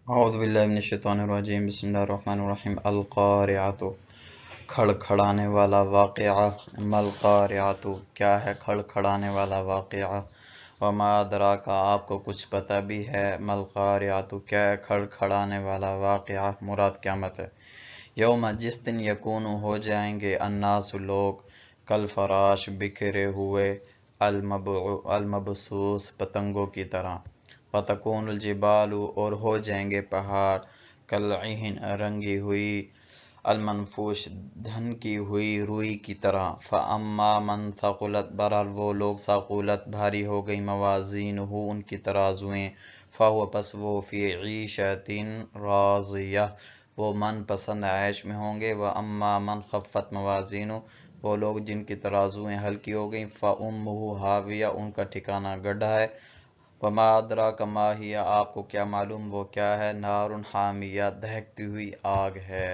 اعوذ باللہ من الشیطان الرجیم بسم اللہ الرحمن الرحیم القارعۃ کھڑکھڑانے والا واقعہ ملقارعۃ کیا ہے کھڑکھڑانے والا واقعہ وما ادراک آپ کو کچھ پتہ بھی ہے ملقارعۃ کیا ہے کھڑکھڑانے والا واقعہ مراد قیامت ہے یوم جس دن یکون ہو جائیں گے الناس لوگ کل فراش بکھرے ہوئے المبسوس پتنگوں کی طرح وَتَكُونُ الْجِبَالُ اور ہو جائیں گے پہاڑ کالعہن رنگی ہوئی المنفوش دھنکی ہوئی روئی کی طرح فَأَمَّا مَنْ ثَقُلَتْ بہرحال وہ لوگ ثقولت بھاری ہو گئی موازینہ ان کی ترازویں فَهُوَ پس وہ فی عیشۃ راضیہ وہ من پسند عیش میں ہوں گے وَأَمَّا مَنْ خَفَّتْ موازینہ وہ لوگ جن کی ترازویں ہلکی ہو گئیں فَأُمُّهُ ہاویہ ان کا ٹھکانہ گڈھا ہے وما ادراک ما ہی آپ کو کیا معلوم وہ کیا ہے نار حامیہ دہکتی ہوئی آگ ہے